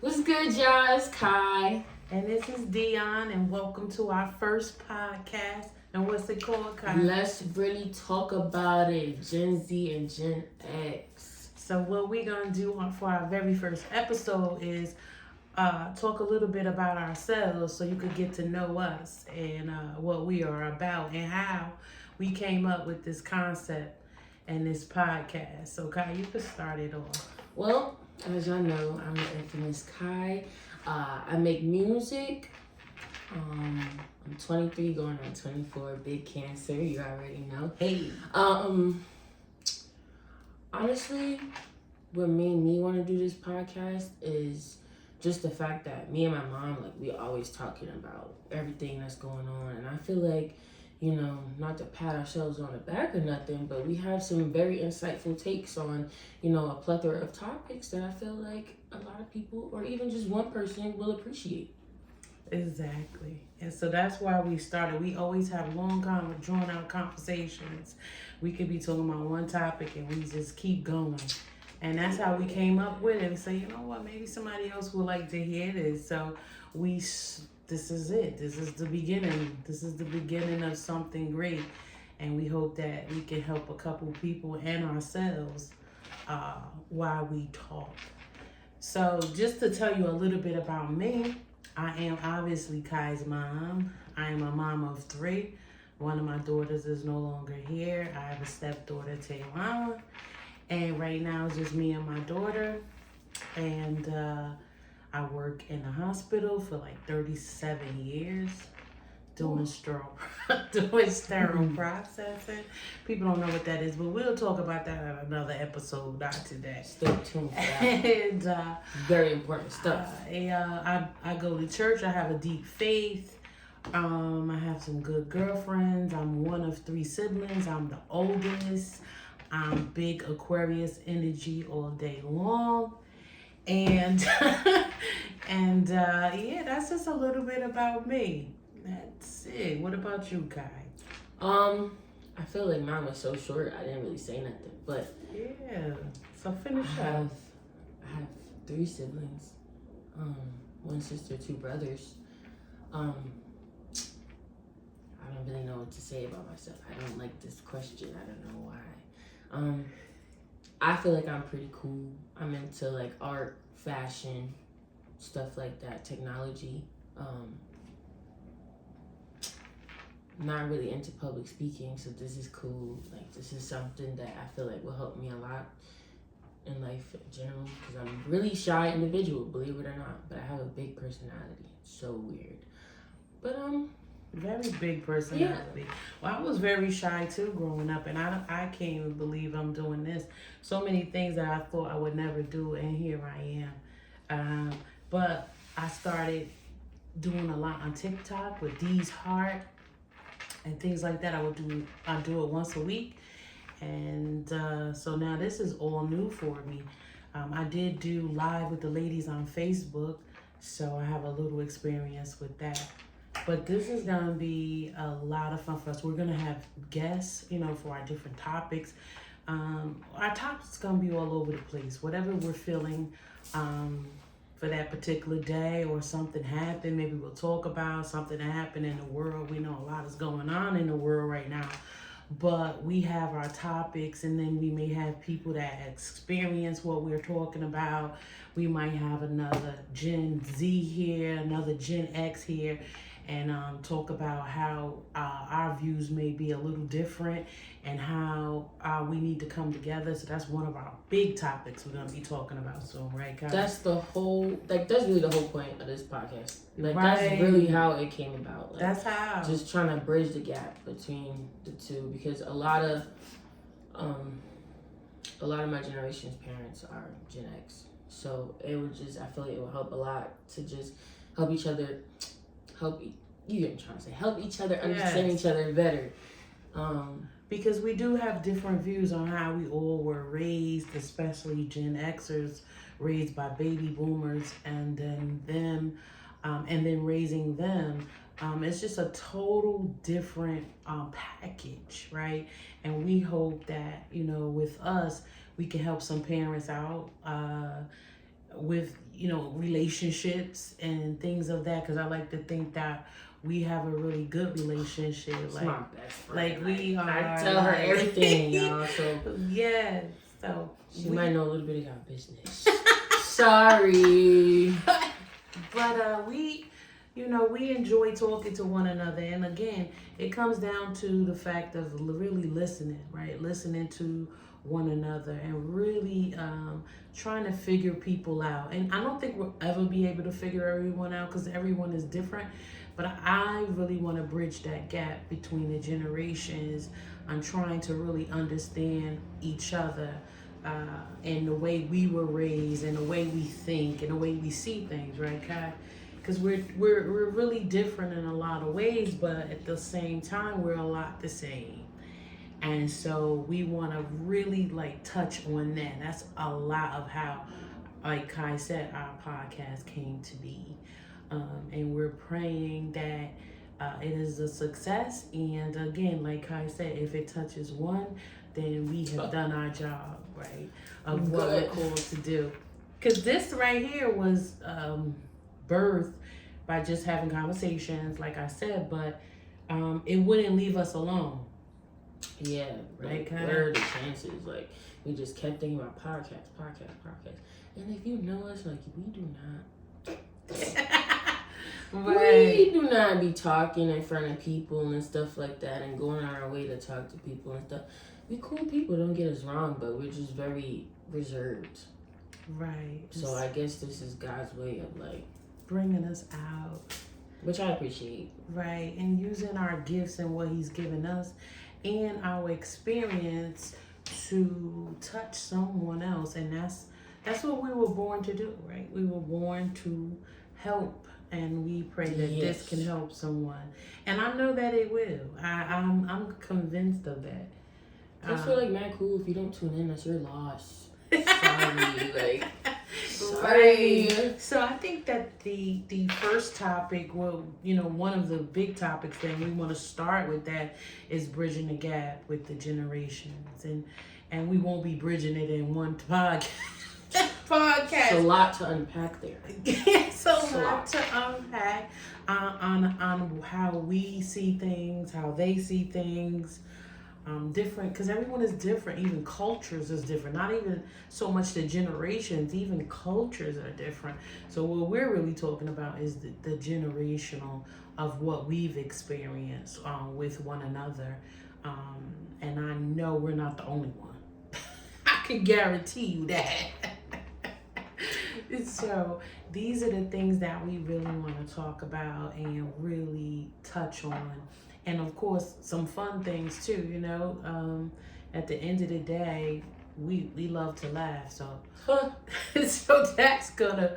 What's good, y'all? It's Kai. And this is Dion, and welcome to our first podcast. And what's it called, Kai? Let's really talk about it. Gen Z and Gen X. So what we're going to do for our very first episode is talk a little bit about ourselves so you could get to know us and what we are about and how we came up with this concept and this podcast. So, Kai, you can start it off. Well, as y'all know, I'm the infamous Kai. I make music. I'm 23, going on 24. Big Cancer, you already know. Hey. Honestly, what made me want to do this podcast is just the fact that me and my mom, like, we always talking about everything that's going on. And I feel like, you know, not to pat ourselves on the back or nothing, but we have some very insightful takes on, you know, a plethora of topics that I feel like a lot of people, or even just one person, will appreciate. Exactly. And so that's why we started. We always have long, drawn out conversations. We could be talking about one topic and we just keep going. And that's how we came up with it. And say, you know what, maybe somebody else would like to hear this. So this is it. This is the beginning. This is the beginning of something great. And we hope that we can help a couple people and ourselves while we talk. So just to tell you a little bit about me, I am obviously Kai's mom. I am a mom of 3. One of my daughters is no longer here. I have a stepdaughter, Taylor. And right now it's just me and my daughter. And I work in the hospital for like 37 years doing sterile processing. People don't know what that is, but we'll talk about that in another episode, not today. Stay tuned for that. And very important stuff. I go to church. I have a deep faith. I have some good girlfriends. I'm one of 3 siblings. I'm the oldest. I'm big Aquarius energy all day long. And yeah, that's just a little bit about me. That's it. What about you, Kai? I feel like mine was so short. I didn't really say nothing, but yeah. So finish I up. have 3 siblings. 1 sister, 2 brothers. I don't really know what to say about myself. I don't like this question. I don't know why. I feel like I'm pretty cool. I'm into like art, fashion, stuff like that, technology. Not really into public speaking, so this is cool. Like, this is something that I feel like will help me a lot in life in general, because I'm a really shy individual, believe it or not, but I have a big personality. It's so weird. But very big personality. Yeah. Well, I was very shy too growing up, and I can't even believe I'm doing this. So many things that I thought I would never do, and here I am. But I started doing a lot on TikTok with Dee's Heart and things like that. I do it once a week, and so now this is all new for me. I did do live with the ladies on Facebook, so I have a little experience with that. But this is going to be a lot of fun for us. We're going to have guests, you know, for our different topics. Our topics going to be all over the place. Whatever we're feeling for that particular day, or something happened, maybe we'll talk about something that happened in the world. We know a lot is going on in the world right now. But we have our topics, and then we may have people that experience what we're talking about. We might have another Gen Z here, another Gen X here, and talk about how our views may be a little different and how we need to come together. So that's one of our big topics we're going to be talking about soon, right, guys? that's really the whole point of this podcast. Like, right. That's really how it came about. Like, that's how. Just trying to bridge the gap between the two, because a lot of my generation's parents are Gen X. So it would just, I feel like it would help a lot to just help each other, help each other understand each other better. Because we do have different views on how we all were raised, especially Gen Xers raised by baby boomers, and then raising them. It's just a total different package, right? And we hope that, you know, with us, we can help some parents out with relationships and things of that, because I like to think that we have a really good relationship. She's my best friend. Like we are. I tell her everything, y'all. So yeah. So she might know a little bit about business. Sorry. But we enjoy talking to one another. And again, it comes down to the fact of really listening, right? Listening to one another and really trying to figure people out. And I don't think we'll ever be able to figure everyone out because everyone is different. But I really want to bridge that gap between the generations. I'm trying to really understand each other and the way we were raised and the way we think and the way we see things, right, Kai? Because we're really different in a lot of ways, but at the same time, we're a lot the same. And so we want to really touch on that. That's a lot of how, like Kai said, our podcast came to be. And we're praying that it is a success. And again, like Kai said, if it touches one, then we have done our job, right? Of what we're called to do. Because this right here was birthed by just having conversations, like I said, but it wouldn't leave us alone. Yeah, right. What are the chances? We just kept thinking about podcast. And if you know us, we do not. Right. We do not be talking in front of people and stuff like that and going on our way to talk to people and stuff. We cool people, don't get us wrong, but we're just very reserved. Right. So I guess this is God's way of bringing us out. Which I appreciate. Right. And using our gifts and what he's given us and our experience to touch someone else. And that's what we were born to do, right? We were born to help. And we pray that this can help someone. And I know that it will. I'm convinced of that. I feel man, cool. If you don't tune in, that's your loss. Sorry. Sorry. Right. So I think that the first topic, one of the big topics that we want to start with that is bridging the gap with the generations. And we won't be bridging it in one podcast. It's a lot to unpack there. It's a lot to unpack on how we see things, how they see things, different, because everyone is different. Even cultures is different. Not even so much the generations, even cultures are different. So what we're really talking about is the generational of what we've experienced with one another. And I know we're not the only one. I can guarantee you that. So these are the things that we really want to talk about and really touch on. And of course, some fun things too, at the end of the day, we love to laugh. So, so that's gonna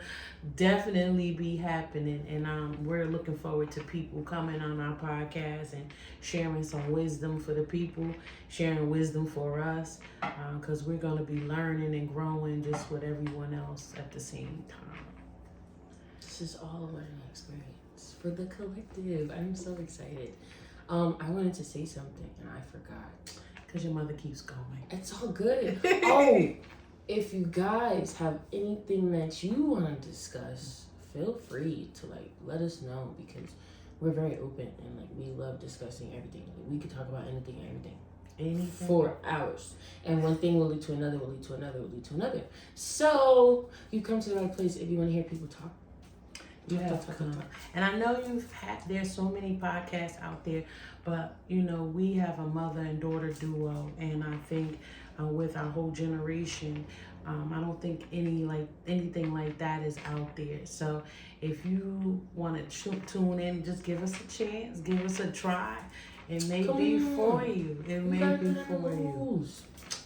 definitely be happening. And we're looking forward to people coming on our podcast and sharing some wisdom for the people, sharing wisdom for us, because we're gonna be learning and growing just with everyone else at the same time. This is all a learning experience for the collective. I'm so excited. I wanted to say something and I forgot. Because your mother keeps going. It's all good. Oh, if you guys have anything that you want to discuss, feel free to let us know, because we're very open and we love discussing everything. We could talk about anything and everything for hours. And one thing will lead to another, will lead to another, will lead to another. So you come to the right place if you want to hear people talk. You have to come. And I know there's so many podcasts out there, but we have a mother and daughter duo, and I think with our whole generation, I don't think anything like that is out there. So if you want to tune in, just give us a chance, give us a try. It may be for you. It may be for you.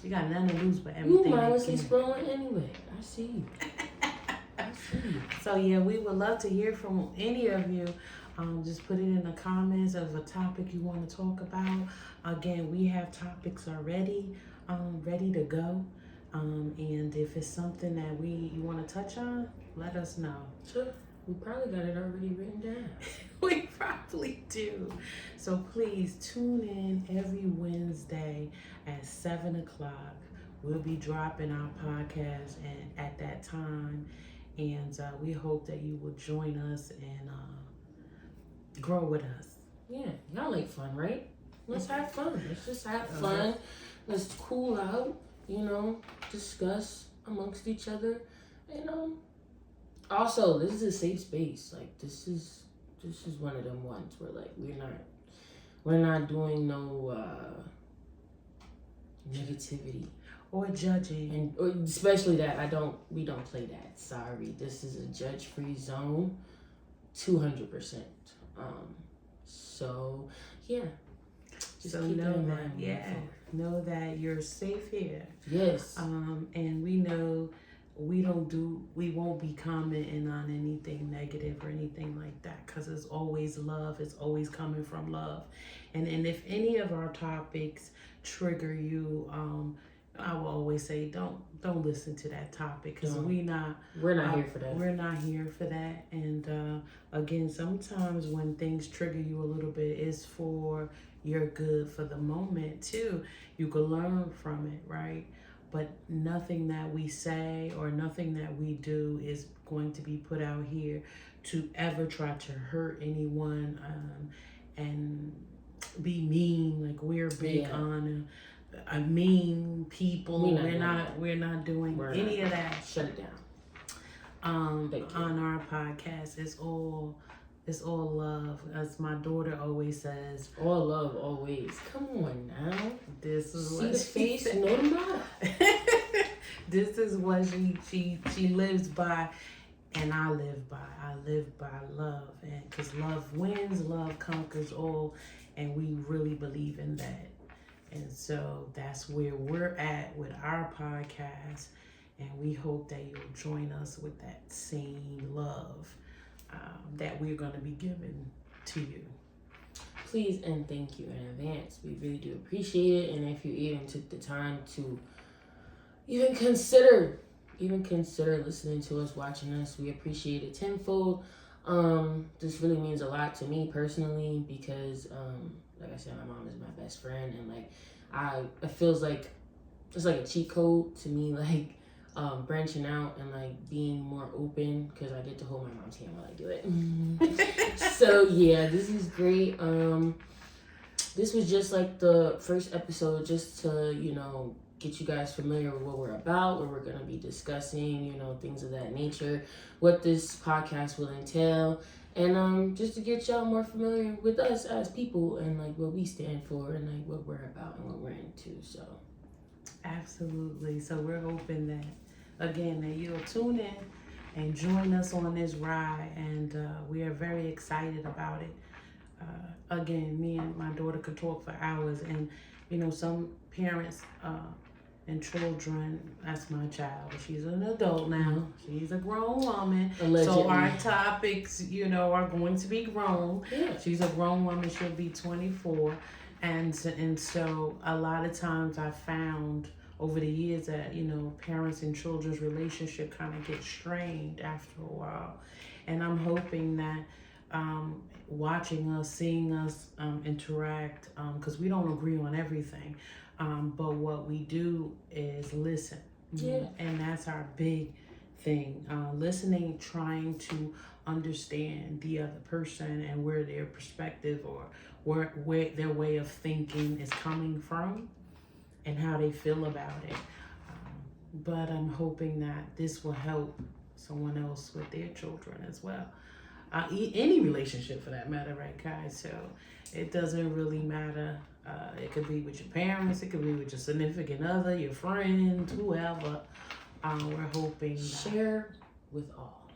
You got nothing to lose but everything. You mindlessly scrolling anyway. I see you. So yeah, we would love to hear from any of you. Just put it in the comments of a topic you want to talk about. Again, we have topics already ready to go. And if it's something that you want to touch on, let us know. Sure. We probably got it already written down. We probably do. So please tune in every Wednesday at 7 o'clock. We'll be dropping our podcast at that time. And we hope that you will join us and grow with us. Yeah, y'all like fun, right? Let's have fun. Let's just have fun. Let's cool out, discuss amongst each other. And also, this is a safe space. Like this is one of them ones where like we're not doing no negativity or judging, and or especially that we don't play that. Sorry, this is a judge-free zone, 200%. So yeah, just so know that know that you're safe here. Yes. And we know we won't be commenting on anything negative or anything like that, because it's always love. It's always coming from love. And if any of our topics trigger you, I will always say don't listen to that topic, because we're not here for that. We're not here for that. And again, sometimes when things trigger you a little bit, it's for your good for the moment too. You can learn from it, right? But nothing that we say or nothing that we do is going to be put out here to ever try to hurt anyone and be mean. Like we're big on mean people. We're not doing any of that. Shut it down. On our podcast, it's all love, as my daughter always says. All love, always. Come on now. This is what she said. Know the motto. This is what she lives by, and I live by. I live by love, and because love wins, love conquers all, and we really believe in that. And so that's where we're at with our podcast, and we hope that you'll join us with that same love that we're going to be giving to you. Please and thank you in advance. We really do appreciate it. And if you even took the time to even consider listening to us, watching us, we appreciate it tenfold. This really means a lot to me personally, because like I said, my mom is my best friend, and like it feels like it's like a cheat code to me, like branching out and like being more open, because I get to hold my mom's hand while I do it. So yeah, this is great. This was just like the first episode, just to get you guys familiar with what we're about, what we're going to be discussing, things of that nature, what this podcast will entail, and just to get y'all more familiar with us as people and like what we stand for and like what we're about and what we're into. So absolutely. So we're hoping that again that you'll tune in and join us on this ride, and we are very excited about it. Again, me and my daughter could talk for hours, and some parents and children, that's my child, she's an adult now, she's a grown woman. Allegedly. So our topics are going to be grown. She's a grown woman, she'll be 24, and so a lot of times I found over the years that parents and children's relationship kind of get strained after a while, and I'm hoping that watching us, seeing us interact, because we don't agree on everything, but what we do is listen. And that's our big thing, listening, trying to understand the other person and where their perspective or where their way of thinking is coming from and how they feel about it. But I'm hoping that this will help someone else with their children as well. Any relationship for that matter, right, guys? So it doesn't really matter. It could be with your parents, it could be with your significant other, your friend, whoever. We're hoping share with all.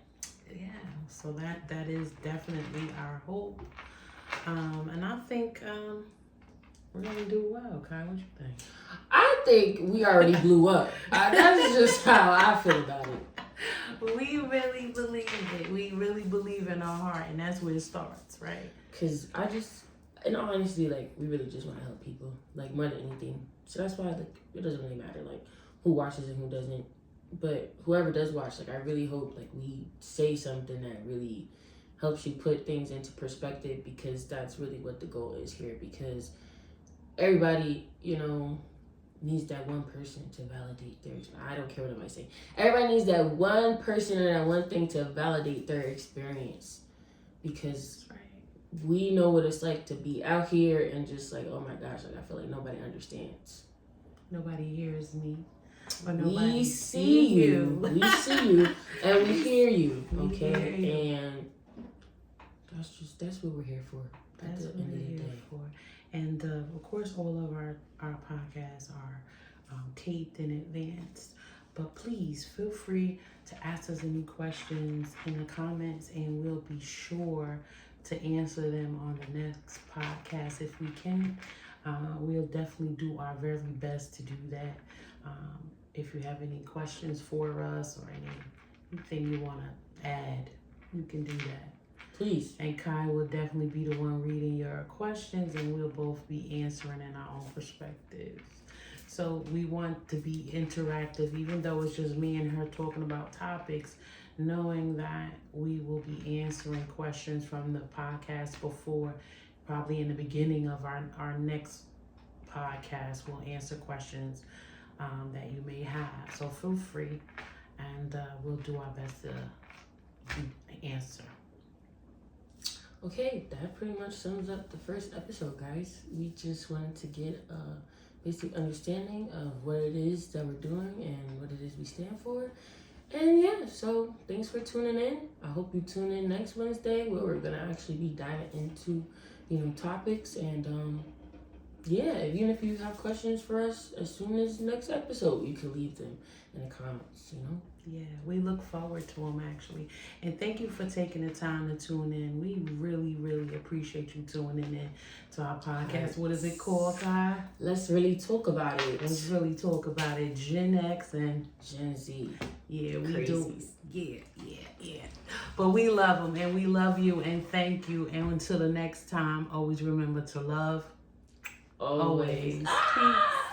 Yeah, so that is definitely our hope. And I think we're gonna do well. Kai, what you think? I think we already blew up. That's just how I feel about it. We really believe it. We really believe in our heart, and that's where it starts, right? Because in all honesty, like, we really just want to help people, like, more than anything. So that's why, like, it doesn't really matter, like, who watches and who doesn't. But whoever does watch, like, I really hope, like, we say something that really helps you put things into perspective, because that's really what the goal is here. Because everybody, needs that one person to validate their experience. I don't care what anybody say. Everybody needs that one person or that one thing to validate their experience, because we know what it's like to be out here and just like, oh my gosh, like I feel like nobody understands. Nobody hears me. We see you. We see you and we hear you. Okay, and that's what we're here for. That's what we're here for. And of course, all of our podcasts are taped in advance. But please feel free to ask us any questions in the comments, and we'll be sure to answer them on the next podcast if we can. We'll definitely do our very best to do that. If you have any questions for us or anything you want to add, you can do that. Please. And Kai will definitely be the one reading your questions, and we'll both be answering in our own perspectives. So we want to be interactive, even though it's just me and her talking about topics, knowing that we will be answering questions from the podcast before, probably in the beginning of our next podcast, we'll answer questions that you may have. So feel free, and we'll do our best to answer. Okay, that pretty much sums up the first episode, guys. We just wanted to get a basic understanding of what it is that we're doing and what it is we stand for. And yeah, so thanks for tuning in. I hope you tune in next Wednesday, where we're gonna actually be diving into, topics. And yeah, even if you have questions for us as soon as next episode, you can leave them in the comments. Yeah, we look forward to them, actually. And thank you for taking the time to tune in. We really, really appreciate you tuning in to our podcast. What is it called, Kai? Let's really talk about it. Let's really talk about it. Gen X and Gen Z. Yeah, we Crazies. do. Yeah. But we love them, and we love you, and thank you. And until the next time, always remember to love. Always. Peace.